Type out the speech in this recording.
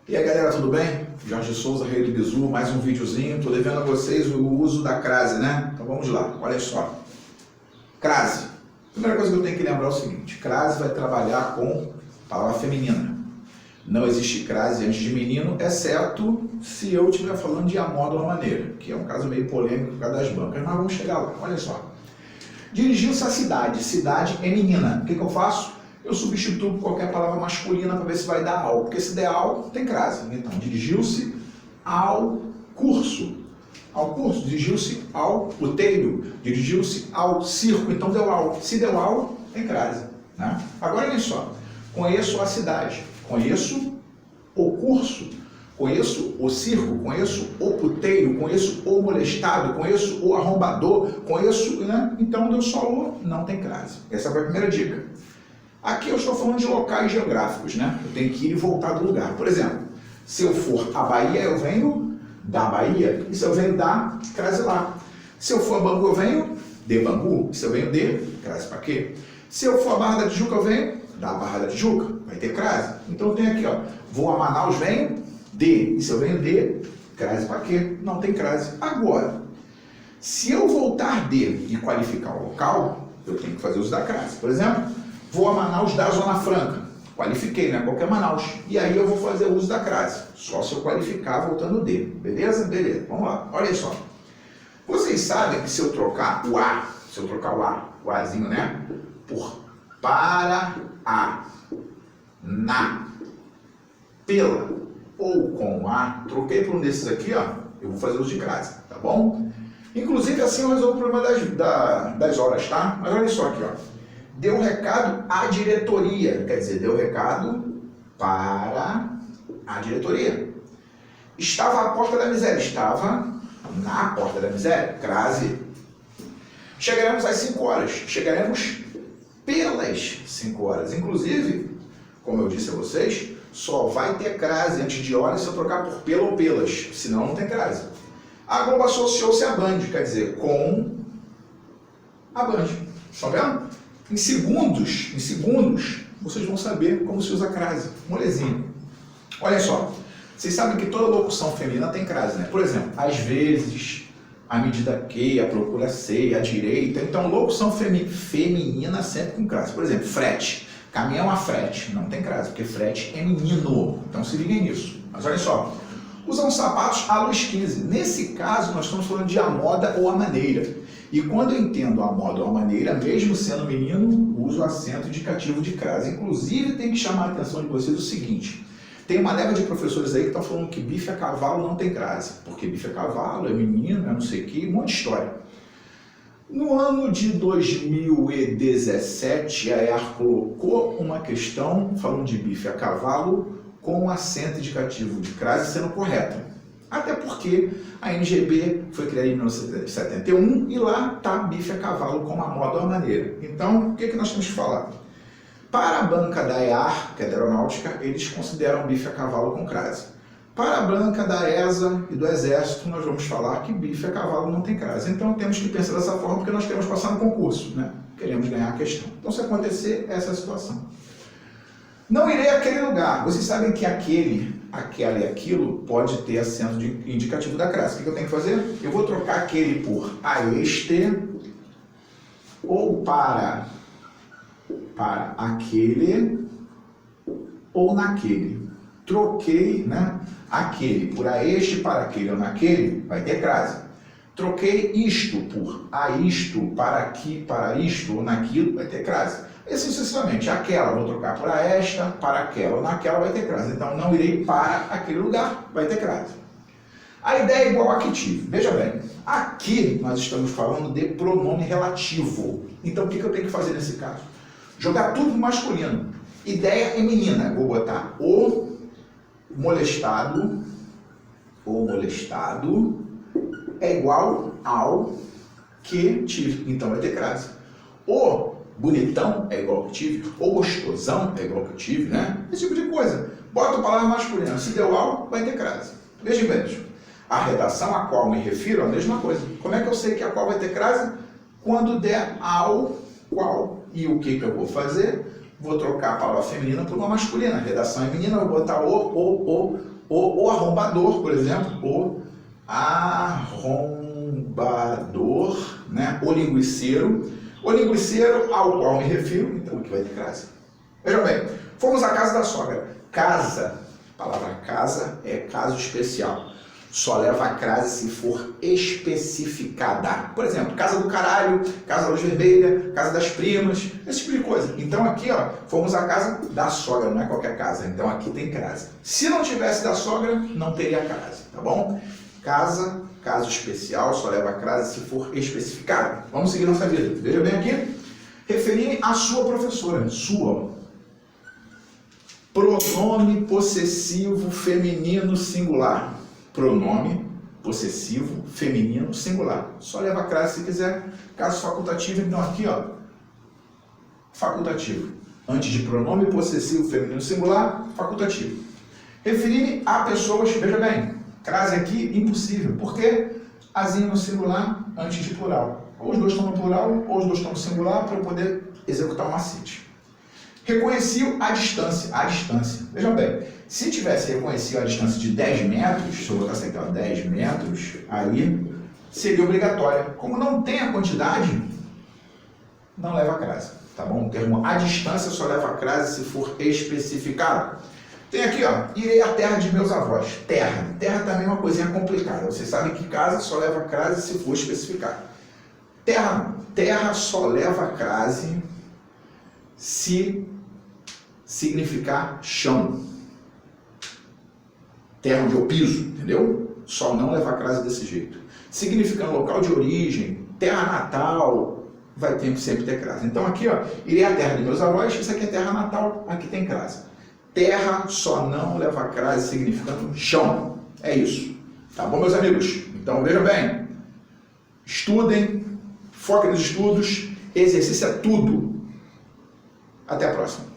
E aí galera, tudo bem? Jorge Souza, Rei do Bizu, mais um videozinho. Estou devendo a vocês o uso da crase, né? Então vamos lá, olha só. Crase. Primeira coisa que eu tenho que lembrar é o seguinte: crase vai trabalhar com palavra feminina. Não existe crase antes de menino, exceto se eu estiver falando de a modo ou a maneira, que é um caso meio polêmico por causa das bancas, mas vamos chegar lá, olha só. Dirigiu-se à cidade, cidade é menina. O que eu faço? Eu substituo por qualquer palavra masculina para ver se vai dar ao, porque se der ao, tem crase. Então, dirigiu-se ao curso. Ao curso, dirigiu-se ao puteiro, dirigiu-se ao circo, então deu ao. Se deu ao, tem crase. Né? Agora, olha só, conheço a cidade, conheço o curso, conheço o circo, conheço o puteiro, conheço o molestado, conheço o arrombador, conheço, né? Então deu só o, não tem crase. Essa foi a primeira dica. Aqui eu estou falando de locais geográficos, né? Eu tenho que ir e voltar do lugar. Por exemplo, se eu for à Bahia, eu venho da Bahia, e se eu venho da, crase lá. Se eu for a Bangu, eu venho de Bangu, se eu venho de, crase para quê? Se eu for a Barra da Tijuca, eu venho da Barra da Tijuca, vai ter crase. Então eu tenho aqui, ó, vou a Manaus, venho de, e se eu venho de, crase para quê? Não tem crase. Agora, se eu voltar de e qualificar o local, eu tenho que fazer uso da crase. Por exemplo, vou a Manaus da Zona Franca, qualifiquei, né? Qualquer Manaus. E aí eu vou fazer uso da crase, só se eu qualificar voltando de, beleza? Beleza, vamos lá, olha só. Vocês sabem que se eu trocar o A, o Azinho, né? Por para, a, na, pela ou com a, troquei por um desses aqui, ó, eu vou fazer uso de crase, tá bom? Inclusive assim eu resolvo o problema das horas, tá? Mas olha só aqui, ó. Deu recado à diretoria, quer dizer, deu recado para a diretoria. Estava à porta da miséria, estava na porta da miséria, crase. Chegaremos às 5 horas, chegaremos pelas 5 horas. Inclusive, como eu disse a vocês, só vai ter crase antes de horas se eu trocar por pela ou pelas, senão não tem crase. A Globo associou-se à Band, quer dizer, com a Band. Estão vendo? Em segundos, vocês vão saber como se usa crase. Molezinho. Olha só, vocês sabem que toda locução feminina tem crase, né? Por exemplo, às vezes, à medida que, a procura ser, à direita. Então, locução feminina sempre com crase. Por exemplo, frete. Caminhão a frete. Não tem crase, porque frete é menino. Então, se liguem nisso. Mas olha só. Usam sapatos à luz 15. Nesse caso, nós estamos falando de a moda ou a maneira. E quando eu entendo a moda ou a maneira, mesmo sendo menino, uso acento indicativo de crase. Inclusive, tem que chamar a atenção de vocês o seguinte. Tem uma leva de professores aí que estão falando que bife a cavalo não tem crase. Porque bife a cavalo, é menino, é não sei o que, um monte de história. No ano de 2017, a EAR colocou uma questão falando de bife a cavalo com acento indicativo de crase sendo correta. Até porque a NGB foi criada em 1971 e lá está bife a cavalo como a moda ou a maneira. Então, o que nós temos que falar? Para a banca da EAR, que é da Aeronáutica, eles consideram bife a cavalo com crase. Para a banca da ESA e do Exército, nós vamos falar que bife a cavalo não tem crase. Então, temos que pensar dessa forma porque nós queremos passar no concurso, né? Queremos ganhar a questão. Então, se acontecer, essa é a situação. Não irei àquele lugar. Vocês sabem que aquele, aquela e aquilo pode ter acento indicativo da crase. O que eu tenho que fazer? Eu vou trocar aquele por a este ou para aquele ou naquele. Troquei, né, aquele por a este, para aquele ou naquele, vai ter crase. Troquei isto por a isto, para aqui, para isto ou naquilo, vai ter crase. E assim sucessivamente. Aquela vou trocar por a esta, para aquela ou naquela, vai ter crase. Então não irei para aquele lugar, vai ter crase. A ideia é igual a que tive. Veja bem, aqui nós estamos falando de pronome relativo. Então o que eu tenho que fazer nesse caso? Jogar tudo no masculino. Ideia é menina. Vou botar o molestado é igual ao que tive. Então vai ter crase. O bonitão é igual que tive, ou gostosão é igual que tive, né? Esse tipo de coisa. Bota a palavra masculina. Se deu ao, vai ter crase. Vejam bem. A redação a qual me refiro é a mesma coisa. Como é que eu sei que a qual vai ter crase? Quando der ao qual. E o que eu vou fazer? Vou trocar a palavra feminina por uma masculina. A redação é menina, eu vou botar o O arrombador, por exemplo, o arrombador, né? O linguiceiro ao qual me refiro, então aqui vai ter crase. Veja bem, fomos à casa da sogra. Casa, a palavra casa é caso especial. Só leva a crase se for especificada. Por exemplo, casa do caralho, casa da luz vermelha, casa das primas, esse tipo de coisa. Então aqui, ó, fomos à casa da sogra, não é qualquer casa. Então aqui tem crase. Se não tivesse da sogra, não teria crase, tá bom? Casa, caso especial, só leva a crase se for especificado. Vamos seguir nossa vida. Veja bem aqui. Referir à sua professora. Sua. Pronome possessivo feminino singular. Pronome possessivo feminino singular. Só leva a crase se quiser. Caso facultativo, então aqui, ó. Facultativo. Antes de pronome possessivo feminino singular, facultativo. Referir a pessoas, veja bem, crase aqui, impossível. Por quê? Azinho no singular antes de plural. Ou os dois estão no plural, ou os dois estão no singular, para eu poder executar o macete. Reconheci a distância. A distância. Veja bem, se tivesse reconhecido a distância de 10 metros, se eu botasse aqui, ó, 10 metros, aí seria obrigatória. Como não tem a quantidade, não leva a crase. Tá bom? O termo a distância só leva a crase se for especificado. Tem aqui, ó, irei à terra de meus avós. Terra. Terra também é uma coisinha complicada. Vocês sabem que casa só leva a crase se for especificado. Terra. Terra só leva a crase se significar chão. Terra onde eu piso, entendeu? Só não leva a crase desse jeito. Significando local de origem, terra natal, vai ter sempre ter crase. Então aqui, ó, irei à terra de meus avós, isso aqui é terra natal, aqui tem crase. Terra só não leva a crase significando chão. É isso. Tá bom, meus amigos? Então veja bem. Estudem, foquem nos estudos, exercício é tudo. Até a próxima.